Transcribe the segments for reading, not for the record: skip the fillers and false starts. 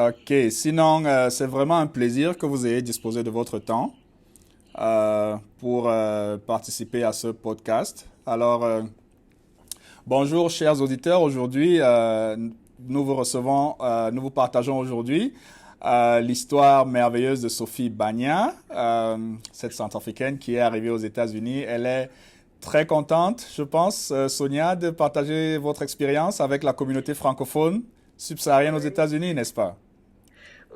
Ok, sinon, c'est vraiment un plaisir que vous ayez disposé de votre temps pour participer à ce podcast. Alors, bonjour chers auditeurs, aujourd'hui, nous vous recevons, nous vous partageons aujourd'hui l'histoire merveilleuse de Sophie Bagna, cette centrafricaine qui est arrivée aux États-Unis. Elle est très contente, je pense, Sonia, de partager votre expérience avec la communauté francophone subsaharienne aux Oui, États-Unis, n'est-ce pas?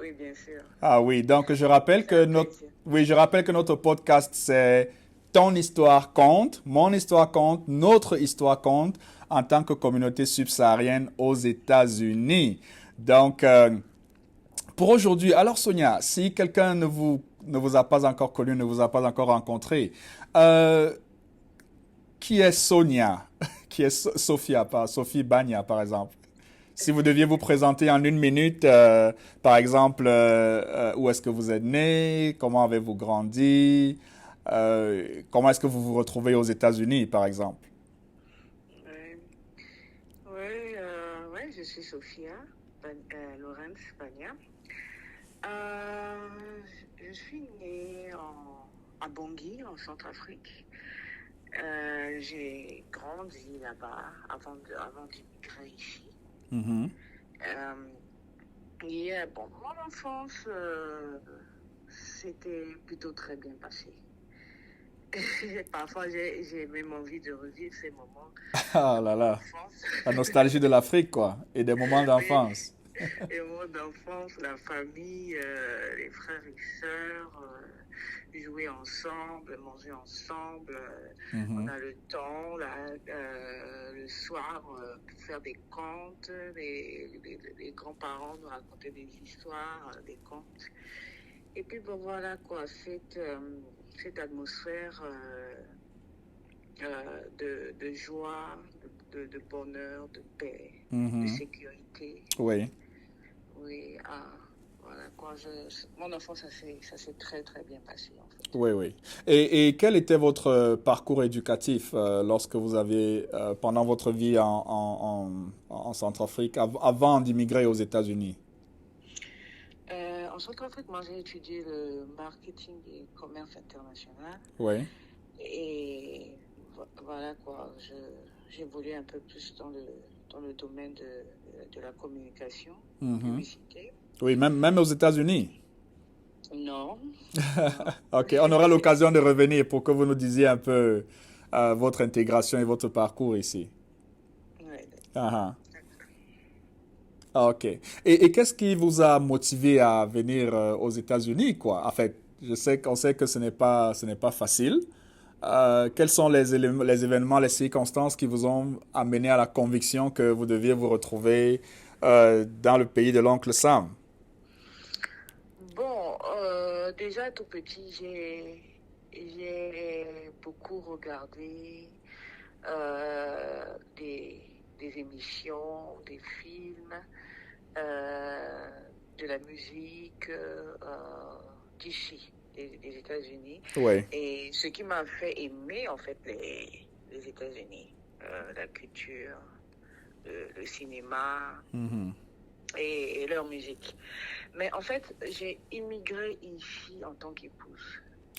oui, bien sûr. Ah oui, donc je rappelle C'est un que notre, plaisir. oui, je rappelle que notre podcast, c'est ton histoire compte, mon histoire compte, notre histoire compte en tant que communauté subsaharienne aux États-Unis. Donc, pour aujourd'hui, alors Sonia, si quelqu'un ne vous a pas encore connu, ne vous a pas encore rencontré, euh, qui est Sonia? Qui est Sophia, Sophie Bagna, par exemple? Si vous deviez vous présenter en une minute, par exemple, où est-ce que vous êtes né, comment avez-vous grandi, comment est-ce que vous vous retrouvez aux États-Unis, par exemple? Oui, ouais, je suis Sophia Lawrence Pagna. Je suis née à Bangui, en Centrafrique. J'ai grandi là-bas avant d'immigrer ici. Mhm. Euh, bon, mon enfance, c'était plutôt très bien passé. Parfois, j'ai même envie de revivre ces moments Ah de là mon là, enfance. la nostalgie de l'Afrique, quoi, et des moments Oui, d'enfance. et mon enfance, la famille, les frères et sœurs, jouer ensemble, manger ensemble. On Mhm. a le temps, le soir, pour faire des contes. Les grands-parents nous racontaient des histoires, des contes. Et puis, bon, voilà quoi, cette atmosphère de joie, de bonheur, de paix, de Mhm. sécurité. Oui, Oui, voilà quoi. Mon enfance, ça s'est très très bien passé en fait. oui, oui. Et quel était votre parcours éducatif lorsque vous aviez, pendant votre vie en Centrafrique, avant d'immigrer aux États-Unis? En Centrafrique, moi j'ai étudié le marketing et commerce international Oui. et voilà quoi. J'évolue un peu plus dans le domaine de la communication, Mhm. publicité. Oui, même aux États-Unis. Non, non. Ok, on aura l'occasion de revenir pour que vous nous disiez un peu votre intégration et votre parcours ici. Ouais, Ah, ah. Ok. Et qu'est-ce qui vous a motivé à venir aux États-Unis, quoi? En fait, on sait que ce n'est pas facile. Quels sont les événements, les circonstances qui vous ont amené à la conviction que vous deviez vous retrouver dans le pays de l'oncle Sam? Bon, déjà tout petit, j'ai beaucoup regardé des émissions, des films, euh, de la musique d'ici, des États-Unis. Oui. Et ce qui m'a fait aimer en fait les États-Unis, la culture, le cinéma Mhm. et leur musique. Mais en fait, j'ai immigré ici en tant qu'épouse.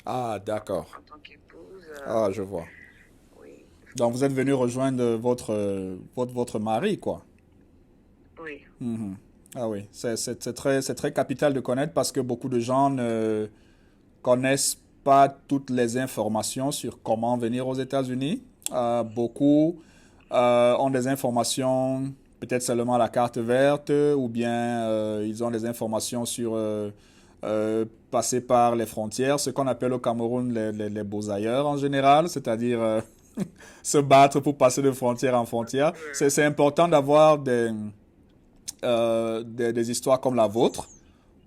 Ah, d'accord. En tant qu'épouse, Ah, je vois. oui, Donc, vous êtes venu rejoindre votre mari, quoi. oui, Mhm. Ah oui, c'est très capital de connaître parce que beaucoup de gens ne connaissent pas toutes les informations sur comment venir aux États-Unis. Beaucoup ont des informations, peut-être seulement à la carte verte, ou bien ils ont des informations sur passer par les frontières, ce qu'on appelle au Cameroun les beaux ailleurs en général, c'est-à-dire se battre pour passer de frontière en frontière. C'est important d'avoir des histoires comme la vôtre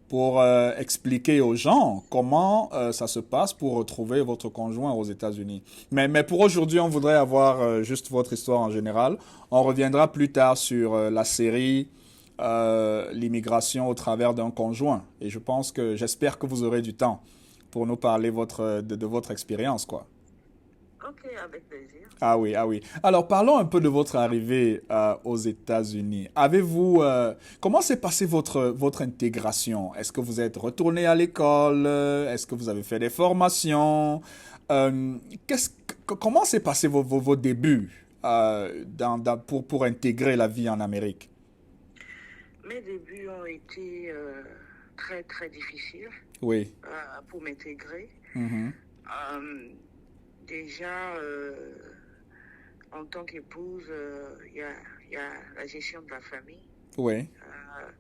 pour expliquer aux gens comment ça se passe pour retrouver votre conjoint aux États-Unis. Mais pour aujourd'hui, on voudrait avoir juste votre histoire en général. On reviendra plus tard sur la série L'immigration au travers d'un conjoint. Et je pense que j'espère que vous aurez du temps pour nous parler de votre expérience, quoi. Ok, avec plaisir. Ah oui, ah oui. Alors parlons un peu de votre arrivée aux États-Unis. Comment s'est passée votre intégration? Est-ce que vous êtes retourné à l'école? Est-ce que vous avez fait des formations? Euh, Comment s'est passé vos débuts pour intégrer la vie en Amérique? Mes débuts ont été très, très difficiles Oui. pour m'intégrer. Mhm. Euh, Déjà, en tant qu'épouse, il y a la gestion de la famille, Oui. euh,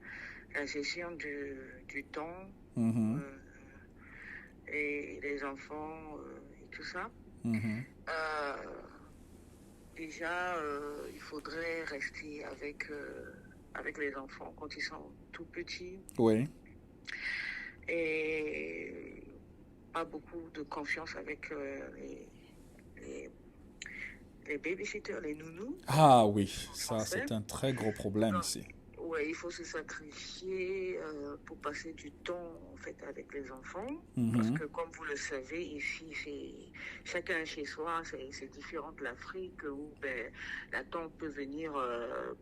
la gestion du temps Mhm. euh, et les enfants et tout ça. Mhm. Euh, Déjà, il faudrait rester avec les enfants quand ils sont tout petits Oui. et pas beaucoup de confiance avec les, les babysitters, les nounous Ah oui, en ça français. c'est un très gros problème Donc, ici. ouais, il faut se sacrifier pour passer du temps en fait avec les enfants. Parce Mhm. que comme vous le savez, ici, chacun chez soi, c'est différent de l'Afrique où ben, la tante peut venir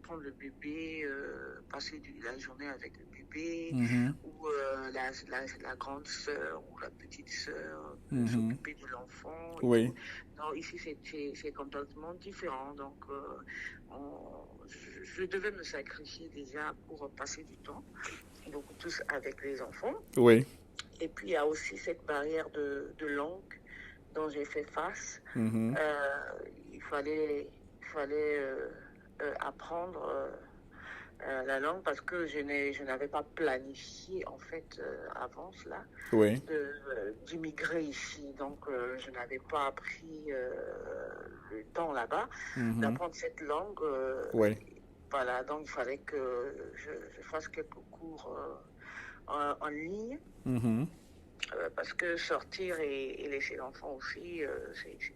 prendre le bébé, passer la journée avec le bébé, Mhm. ou la grande sœur ou la petite sœur peut Mhm. s'occuper de l'enfant et tout. Oui. Non, ici, c'est complètement différent. Donc, je devais me sacrifier déjà pour passer du temps, donc tous avec les enfants. Oui. Et puis, il y a aussi cette barrière de langue dont j'ai fait face. Mhm. Il fallait apprendre la langue parce que je n'avais pas planifié en fait avant cela Oui. d'immigrer ici. Donc, je n'avais pas appris le temps là-bas Mhm. d'apprendre cette langue. Oui. Voilà, donc il fallait que je fasse quelques cours en ligne. Mhm. Parce que sortir et laisser l'enfant aussi,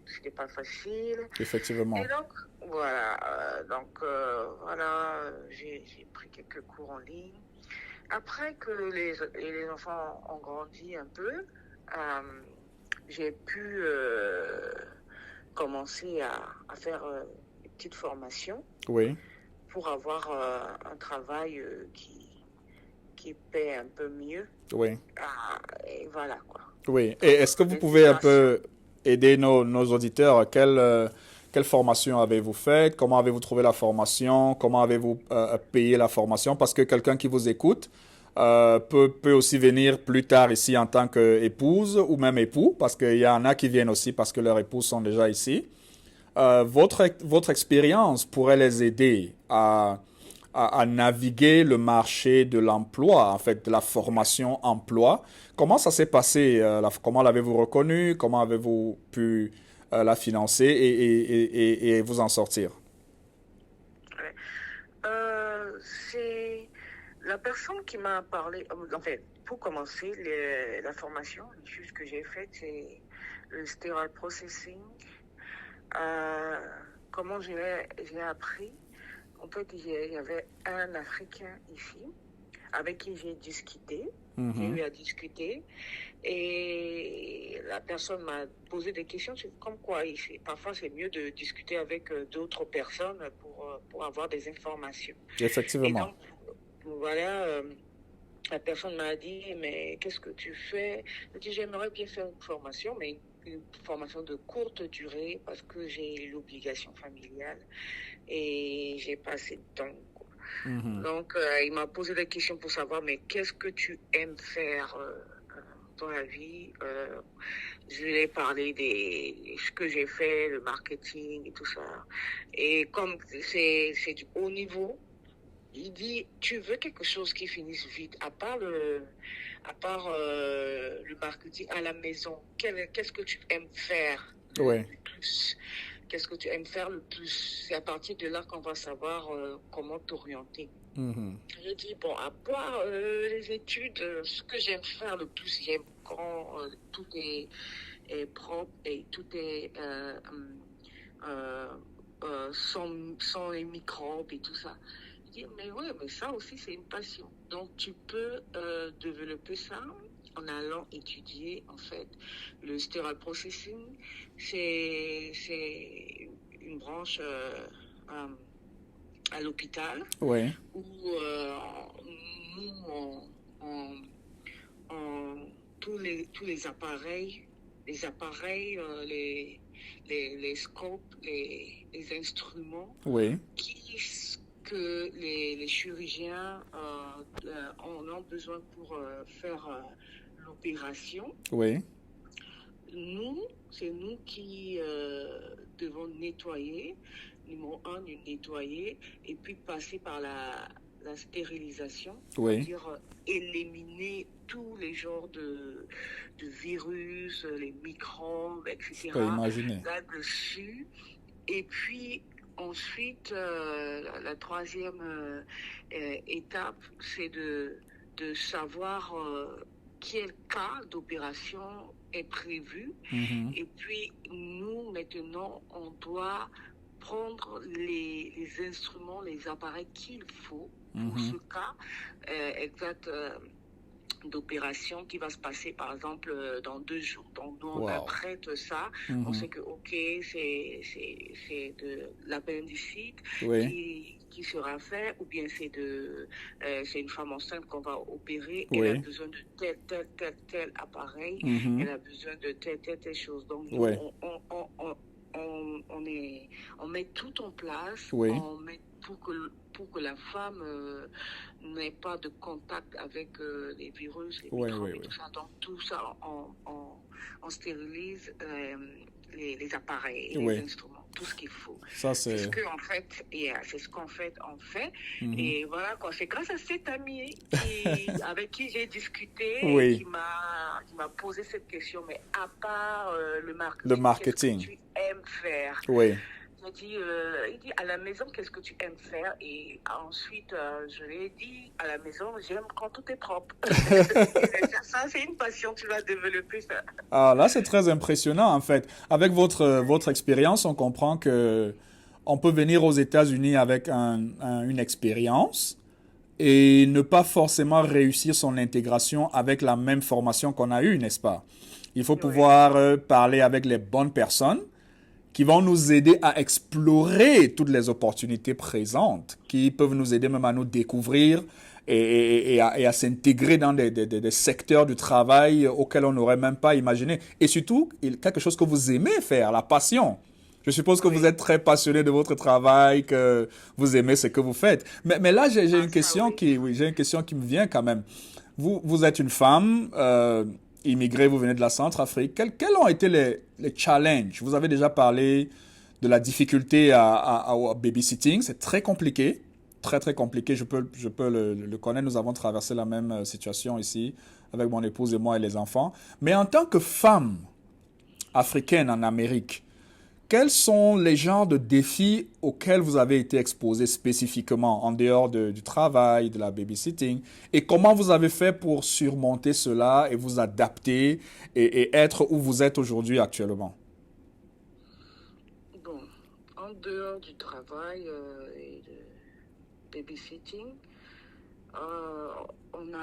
c'était pas facile. Et Effectivement. donc, voilà, j'ai pris quelques cours en ligne. Après que les enfants ont grandi un peu, j'ai pu commencer à faire une petite formation Oui. pour avoir un travail qui paie un peu mieux. Oui. Et voilà quoi. Oui. Et Donc, est-ce que vous pouvez un l'intégration. peu aider nos auditeurs? Quelle formation avez-vous faite? Comment avez-vous trouvé la formation? Comment avez-vous payé la formation? Parce que quelqu'un qui vous écoute peut aussi venir plus tard ici en tant qu'épouse ou même époux, parce qu'il y en a qui viennent aussi parce que leurs épouses sont déjà ici. Votre expérience pourrait les aider à naviguer le marché de l'emploi, en fait, de la formation emploi. Comment ça s'est passé? Comment l'avez-vous reconnu? Comment avez-vous pu la financer et vous en sortir? Ouais. Euh, c'est la personne qui m'a parlé. En fait, pour commencer, la formation, les choses que j'ai faites, c'est le sterile processing. Euh, Comment j'ai appris? En fait, il y avait un Africain ici avec qui j'ai discuté. J'ai Mhm. eu à discuter et la personne m'a posé des questions comme quoi parfois c'est mieux de discuter avec d'autres personnes pour avoir des informations. Et Effectivement. donc, voilà, la personne m'a dit, mais qu'est-ce que tu fais? Je dis, j'aimerais bien faire une formation, mais une formation de courte durée parce que j'ai l'obligation familiale et j'ai pas assez de temps. Mhm. Donc, il m'a posé des questions pour savoir, mais qu'est-ce que tu aimes faire dans la vie? Je lui ai parlé de ce que j'ai fait, le marketing et tout ça. Et comme c'est du haut niveau, il dit, tu veux quelque chose qui finisse vite, à part le marketing à la maison. Qu'est-ce que tu aimes faire Oui. le plus? Qu'est-ce que tu aimes faire le plus? C'est à partir de là qu'on va savoir comment t'orienter. Mhm. Je dis, bon, à part les études, ce que j'aime faire le plus, j'aime quand tout est propre et tout est euh, sans les microbes et tout ça. Je dis, mais oui, mais ça aussi, c'est une passion. Donc, tu peux développer ça en allant étudier, en fait, le sterile processing. C'est une branche à l'hôpital Oui, où nous, tous les appareils, les scopes, les instruments oui, que les chirurgiens en ont besoin pour faire l'opération. oui. C'est nous qui devons nettoyer, numéro un, nettoyer, et puis passer par la stérilisation, Oui. c'est-à-dire éliminer tous les genres de virus, les microbes, Je etc. peux imaginer. là-dessus. Et puis ensuite, la troisième étape, c'est de savoir quel cas d'opération est prévu. Mhm. Et puis, nous, maintenant, on doit prendre les instruments, les appareils qu'il faut pour ce cas exact d'opération qui va se passer, par exemple, dans 2 jours. Donc, nous, on Wow. apprête ça. On sait que, OK, c'est de l'appendicite Oui, qui sera fait, ou bien c'est une femme enceinte qu'on va opérer. Oui. Elle a besoin de tel appareil. Mhm. Elle a besoin de telle chose. Donc, nous, Oui. on met tout en place. Oui. On met pour que la femme n'ait pas de contact avec les virus, les Oui, microbes oui, et oui. tout ça. Donc, tout ça, on stérilise les appareils et Oui. les instruments, tout ce qu'il faut. Ça, C'est c'est... ce qu'en fait, c'est ce qu'en fait, on fait. Mhm. Et voilà, quoi. C'est grâce à cet ami avec qui j'ai discuté Oui. et qui m'a posé cette question. Mais à part le marketing, Le marketing. qu'est-ce que tu aimes faire? Oui. Il dit, à la maison, qu'est-ce que tu aimes faire? Et ensuite, je lui ai dit, à la maison, j'aime quand tout est propre. Ça, c'est une passion, tu vas développer ça. Ah, là, c'est très impressionnant, en fait. Avec votre expérience, on comprend que on peut venir aux États-Unis avec une expérience et ne pas forcément réussir son intégration avec la même formation qu'on a eue, n'est-ce pas? Il faut Oui. pouvoir parler avec les bonnes personnes qui vont nous aider à explorer toutes les opportunités présentes, qui peuvent nous aider même à nous découvrir et à s'intégrer dans des secteurs du travail auxquels on n'aurait même pas imaginé. Et surtout, quelque chose que vous aimez faire, la passion. Je suppose que Oui. vous êtes très passionné de votre travail, que vous aimez ce que vous faites. Mais là, j'ai une question j'ai une question qui me vient quand même. Vous êtes une femme immigrée, vous venez de la Centrafrique. Quels ont été les challenges? Vous avez déjà parlé de la difficulté au babysitting. C'est très compliqué. Très, très compliqué. Je peux le connaître. Nous avons traversé la même situation ici avec mon épouse et moi et les enfants. Mais en tant que femme africaine en Amérique, quels sont les genres de défis auxquels vous avez été exposés spécifiquement en dehors du travail, de la babysitting, et comment vous avez fait pour surmonter cela et vous adapter et être où vous êtes aujourd'hui actuellement? Bon, en dehors du travail et de babysitting, on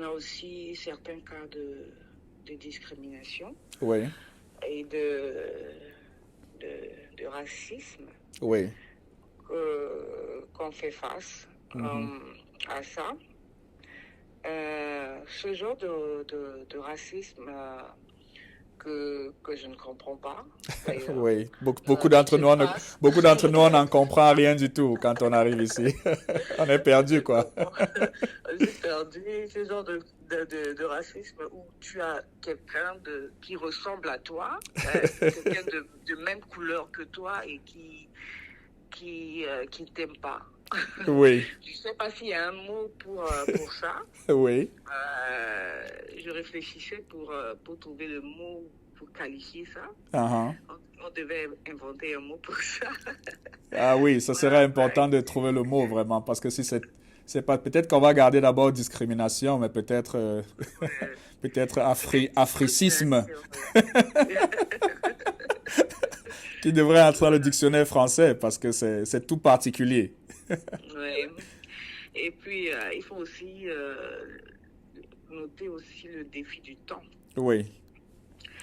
a aussi certains cas de discrimination Oui, et de racisme oui, qu'on fait face à ça. Ce genre de racisme que je ne comprends pas. oui. Beaucoup d'entre nous, on n'en comprend rien du tout quand on arrive ici. On est perdu, quoi. J'ai perdu ce genre de racisme où tu as quelqu'un qui ressemble à toi, quelqu'un de même couleur que toi et qui t'aime pas. Oui, Je ne sais pas s'il y a un mot pour ça. oui. Je réfléchissais pour trouver le mot pour qualifier ça. Uh-huh. On devait inventer un mot pour ça. Ah oui, ça serait important de trouver le mot vraiment, parce que si c'est pas, peut-être qu'on va garder d'abord discrimination, mais peut-être peut-être africisme qui devrait entrer dans le dictionnaire français parce que c'est tout particulier. Ouais. Et puis, il faut aussi noter aussi le défi du temps. Oui.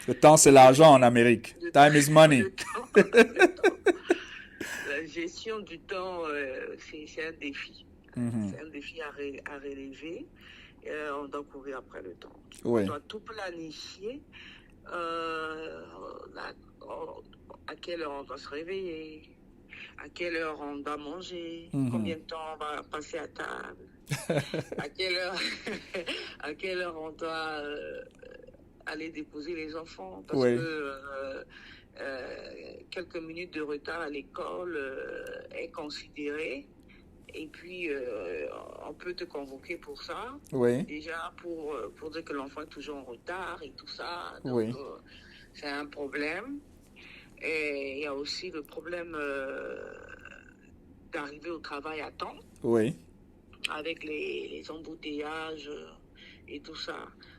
Le temps, c'est l'argent en Amérique. Le Time is money. le temps, le temps. La gestion du temps, c'est un défi. Mhm. C'est un défi à relever. On doit courir après le temps. Oui. On doit tout planifier. La- à quelle heure on doit se réveiller, à quelle heure on doit manger, Mhm. combien de temps on va passer à table, à quelle heure, à quelle heure on doit aller déposer les enfants, parce Oui. que quelques minutes de retard à l'école est considéré. Et puis, on peut te convoquer pour ça. Oui. Déjà, pour dire que l'enfant est toujours en retard et tout ça. Donc, Oui. c'est un problème. Et il y a aussi le problème d'arriver au travail à temps, Oui. avec les embouteillages et tout ça.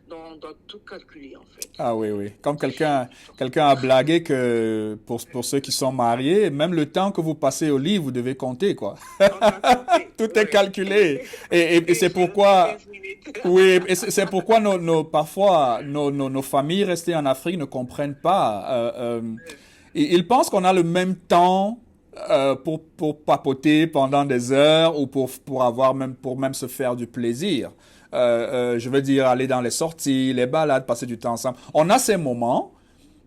Donc, on doit tout calculer, en fait. Ah oui, oui. Comme quelqu'un a blagué que pour ceux qui sont mariés, même le temps que vous passez au lit, vous devez compter, quoi. On doit compter, Tout est oui. calculé. Et c'est pourquoi, 15 minutes. oui, et c'est pourquoi parfois nos familles restées en Afrique ne comprennent pas. Ils pensent qu'on a le même temps pour papoter pendant des heures ou pour même se faire du plaisir. Je veux dire, aller dans les sorties, les balades, passer du temps ensemble. On a ces moments,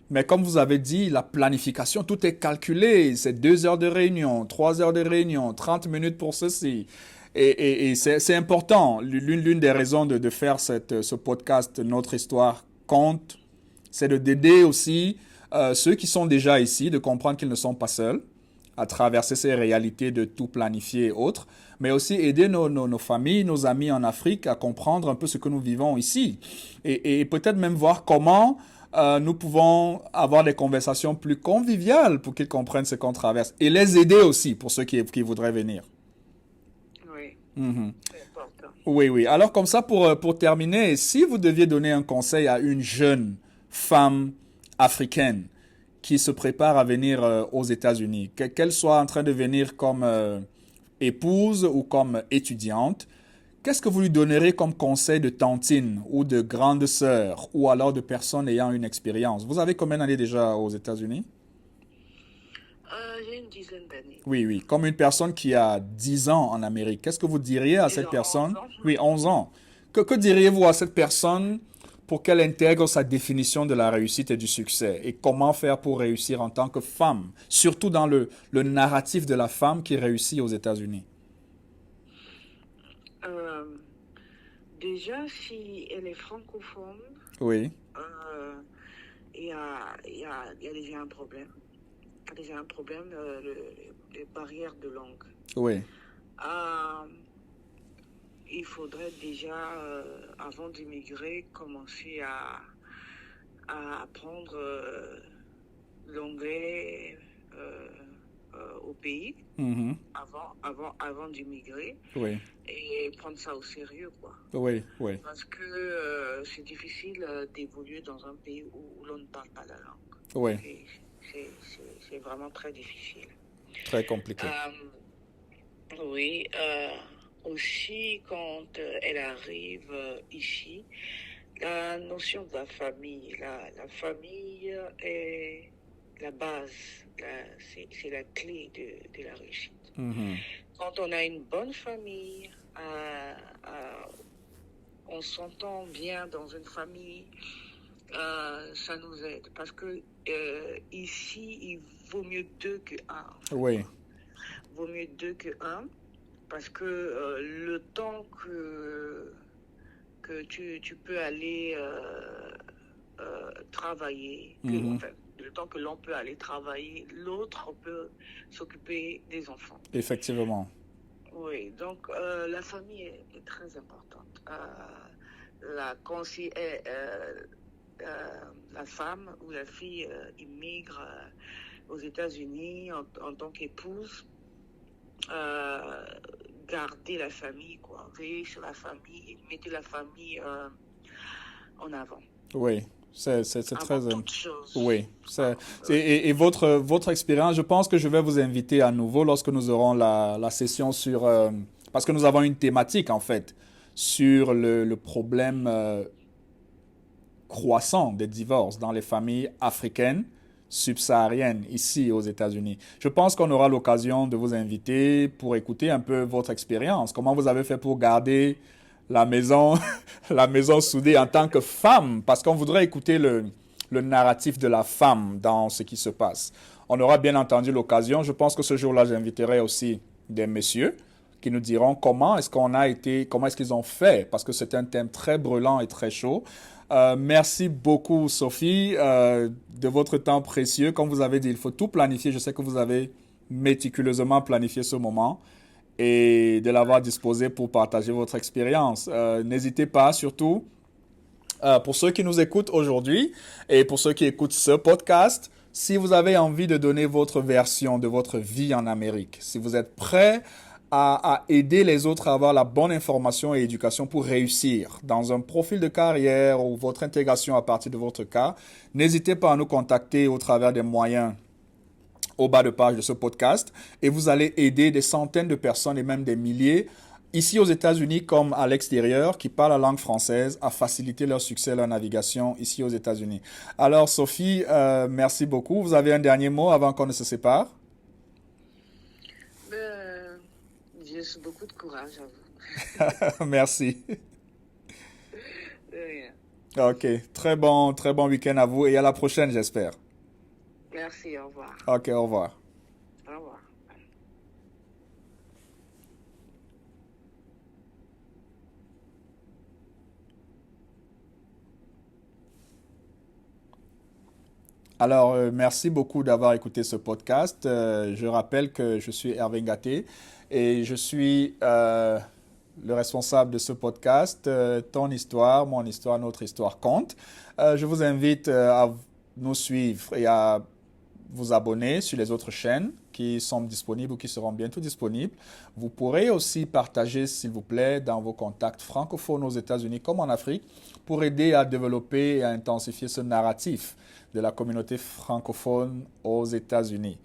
mais comme vous avez dit, la planification, tout est calculé. C'est 2 heures de réunion, 3 heures de réunion, 30 minutes pour ceci. Et c'est important. L'une des raisons de faire ce podcast, Notre Histoire compte, c'est d'aider aussi ceux qui sont déjà ici, de comprendre qu'ils ne sont pas seuls à traverser ces réalités de tout planifier et autres, mais aussi aider nos familles, nos amis en Afrique à comprendre un peu ce que nous vivons ici. Et peut-être même voir comment nous pouvons avoir des conversations plus conviviales pour qu'ils comprennent ce qu'on traverse. Et les aider aussi pour ceux qui voudraient venir. Oui, Mhm. c'est important. Oui, oui. Alors comme ça, pour terminer, si vous deviez donner un conseil à une jeune femme africaine qui se prépare à venir aux États-Unis, qu'elle soit en train de venir comme épouse ou comme étudiante, qu'est-ce que vous lui donnerez comme conseil de tantine ou de grande sœur ou alors de personne ayant une expérience? Vous avez combien d'années déjà aux États-Unis? J'ai une dizaine d'années. Oui, oui. Comme une personne qui a 10 ans en Amérique, qu'est-ce que vous diriez à cette Disons 11 personne? ans. Oui, 11 ans. Que diriez-vous à cette personne pour qu'elle intègre sa définition de la réussite et du succès? Et comment faire pour réussir en tant que femme? Surtout dans le narratif de la femme qui réussit aux États-Unis. Euh, Déjà, si elle est francophone, Oui. il y a, il y a déjà un problème. Il y a déjà un problème, les barrières de langue. Oui. Euh, il faudrait déjà, avant d'immigrer, commencer à apprendre l'anglais au pays Mhm. avant d'immigrer Oui. et prendre ça au sérieux, quoi. Oui. Oui. Parce que c'est difficile d'évoluer dans un pays où l'on ne parle pas la langue. Oui. C'est vraiment très difficile. Très compliqué. Oui, aussi quand elle arrive ici, la notion de la famille, la famille est la base, c'est la clé de la réussite. Mhm. Quand on a une bonne famille, on s'entend bien dans une famille, ça nous aide. Parce que ici, il vaut mieux deux que un. Oui. Il vaut mieux deux que un. Parce que le temps que tu peux aller travailler, Mhm. le temps que l'on peut aller travailler, l'autre peut s'occuper des enfants. Effectivement. Oui, donc la famille est très importante. La femme ou la fille immigre aux États-Unis en tant qu'épouse, garder la famille, quoi. Veiller sur la famille, mettez la famille en avant. Oui. C'est très... Avant toute chose. Oui. Et votre expérience, je pense que je vais vous inviter à nouveau lorsque nous aurons la session sur... parce que nous avons une thématique, en fait, sur le problème croissant des divorces dans les familles africaines subsahariennes ici aux États-Unis. Je pense qu'on aura l'occasion de vous inviter pour écouter un peu votre expérience. Comment vous avez fait pour garder la maison, la maison soudée en tant que femme, parce qu'on voudrait écouter le narratif de la femme dans ce qui se passe. On aura bien entendu l'occasion. Je pense que ce jour-là, j'inviterai aussi des messieurs qui nous diront comment est-ce qu'on a été, comment est-ce qu'ils ont fait, parce que c'est un thème très brûlant et très chaud. Merci beaucoup, Sophie, de votre temps précieux. Comme vous avez dit, il faut tout planifier. Je sais que vous avez méticuleusement planifié ce moment et de l'avoir disposé pour partager votre expérience. N'hésitez pas, surtout, pour ceux qui nous écoutent aujourd'hui et pour ceux qui écoutent ce podcast, si vous avez envie de donner votre version de votre vie en Amérique, si vous êtes prêt à aider les autres à avoir la bonne information et éducation pour réussir dans un profil de carrière ou votre intégration à partir de votre cas, n'hésitez pas à nous contacter au travers des moyens au bas de page de ce podcast et vous allez aider des centaines de personnes et même des milliers ici aux États-Unis comme à l'extérieur qui parlent la langue française à faciliter leur succès, leur navigation ici aux États-Unis. Alors Sophie, merci beaucoup. Vous avez un dernier mot avant qu'on ne se sépare? Juste beaucoup de courage à vous. Merci. De rien. Ok, très bon week-end à vous et à la prochaine, j'espère. Merci, au revoir. Ok, au revoir. Au revoir. Alors, merci beaucoup d'avoir écouté ce podcast. Je rappelle que je suis Hervé Ngaté et je suis le responsable de ce podcast, Ton histoire, mon histoire, notre histoire compte. Je vous invite à nous suivre et à vous abonner sur les autres chaînes qui sont disponibles ou qui seront bientôt disponibles. Vous pourrez aussi partager, s'il vous plaît, dans vos contacts francophones aux États-Unis comme en Afrique pour aider à développer et à intensifier ce narratif de la communauté francophone aux États-Unis.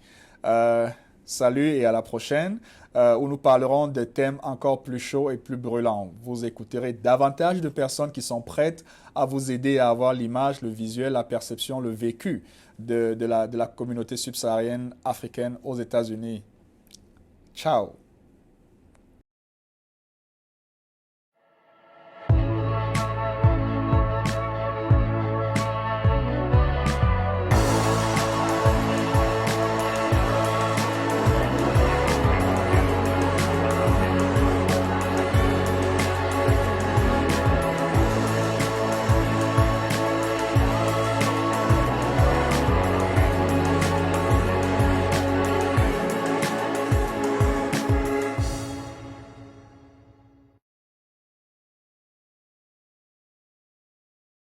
Salut et à la prochaine où nous parlerons de thèmes encore plus chauds et plus brûlants. Vous écouterez davantage de personnes qui sont prêtes à vous aider à avoir l'image, le visuel, la perception, le vécu de la communauté subsaharienne africaine aux États-Unis. Ciao!